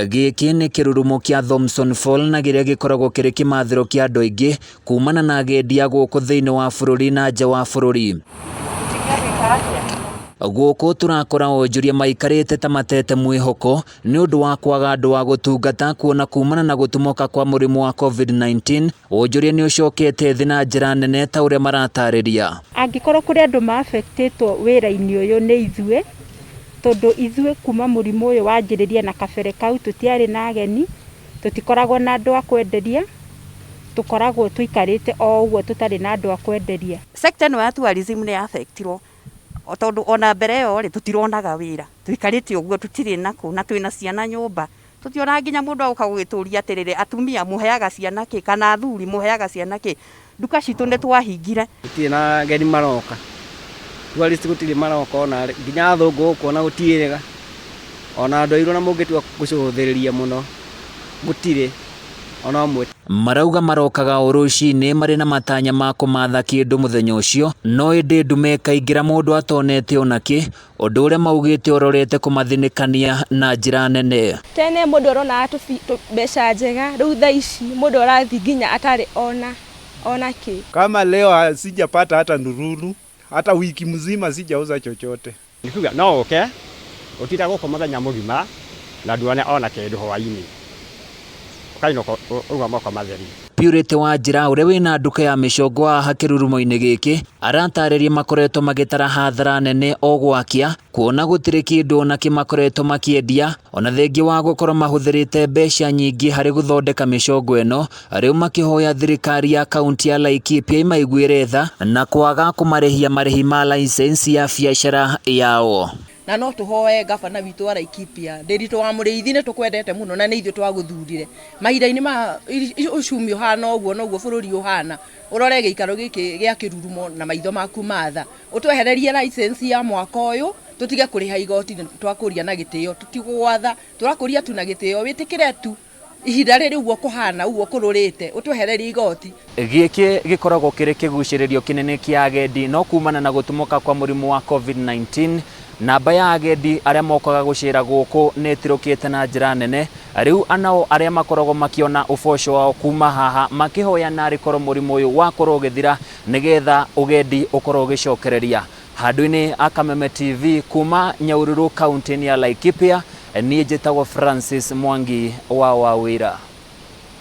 Gĩkĩ nĩ kĩrurumo kĩa Thompson Fall na gĩrĩa gĩkoragwo kĩrĩ kĩmathĩro kĩa andũ aingĩ kumana na agedi a gũkũ thĩinĩ wa bũrũri na nja wa bũrũri. Gũkũ tũrakora onjoria maikarĩte ta matete mwĩhoko nĩ ũndũ wa kwaga andũ wa gũtungata, kuona kumana na gũtumuka kwa mũrimũ wa COVID-19 onjoria nĩ ũcokete thĩ na njĩra nene ta ũrĩa maratarĩria. Angĩkorwo kũrĩ andũ ma-affectĩtwo wĩra-inĩ ũyũ nĩ ithuĩ, tondũ ithuĩ kuma mũrimũ ũyũ wanjĩrĩria na kabere kau tũtiarĩ na ageni, tũtikoragwo na andũ a kwenderia, tũkoragwo tũikarĩte o ũguo tũtarĩ na andũ a kwenderia. Sector ĩno ya tourism nĩ affectirwo, tondũ ona mbere ĩyo rĩ tũtironaga wĩra, tũikarĩte ũguo tũtirĩ nakũ na twĩna ciana nyũmba, tũtiona nginya mũndũ agũka gũgĩtũria atĩrĩrĩ atumia mũheaga ciana kĩ kana athuri mũheaga ciana kĩ, nduka citũ nĩ twahingire. Tũtirĩ na ageni maroka, tourist gũtirĩ maroka, ona nginya athũngũ gũkũ gũtiĩrĩga, ona andũ airũ na mũngĩtua gũcũthĩrĩria mũno gũtirĩ ona ũmwe. Marauga marokaga o rũcinĩ marĩ na matanya ma kũmatha kĩndũ mũthenya ũcio, no ĩndĩ ndume ĩkaingĩra mũndũ atonete onakĩ, ũndũ ũrĩa maugĩte ũrorete kũmathinĩkania na njĩra nene. Tene mũndũ aronaga mbeca njega, rĩu thaa ici mũndũ arathi nginya atarĩ ona kĩ. Kama leo sijapata hata nururu, hata wiki mzima sijauza chochote. Nikuga no oke, utira gũkũ mũthenya mũgima na nduone ona kĩndũ hwainĩ. Purity wa njira ũrĩa wĩna nduka ya mĩcongo haha kĩrurumo-inĩ gĩkĩ aratarĩria makoretwo magĩtara hathara nene o gwakia, kuona gũtirĩ kĩndũ ona kĩmakoretwo makĩendia, ona thengia wa gũkorwo mahũthĩrĩte mbeca nyingĩ harĩ gũthondeka mĩcongo ĩno, rĩu makĩhoya thirikari ya kaunti ya Laikipia imaiguĩre tha na kwaga kũmarĩhia marĩhi ma license ya biacara yao. Na no tũhoe gavana witũ wa Laikipia, Ndĩritũ wa Mũrĩithi nĩ tũkwendete mũno na nĩ ithuĩ twagũthurire. Mahinda-inĩ ma ũcumi ũhana ũguo noguo bũrũri ũhana, ũrore gĩikaro gĩkĩ gĩa kĩrurumo na maitho maku matha, ũtwehererie license ya mwaka ũyũ, tũtige kũrĩha igoti, twakũria na gĩtĩo, tũtigwatha, tũrakũria tu na gĩtĩo, wĩtĩkĩre tu ihinda rĩrĩ ũguo kũhana ũguo kũrũrĩte, ũtwehererie igoti. Gĩkĩ gĩkoragwo kĩrĩ kĩgucĩrĩrio kĩnene kĩa agedi, no kumana na gũtumuka kwa mũrimũ wa COVID-19 namba ya agedi arĩa mokaga gũcĩra gũkũ nĩ ĩtirũkĩte na njĩra nene. Rĩu anao arĩa makoragwo makiona ũboco wao kuma haha makĩhoya narĩ korwo mũrimũ ũyũ wakorwo ũgĩthira nĩgetha ũgedi ũkorwo ũgĩcokereria. Handũ-inĩ a Kameme TV kuma Nyahururu kaunti-inĩ ya Laikipia, niĩ njĩtagwo Francis Mwangi wa Wawĩra.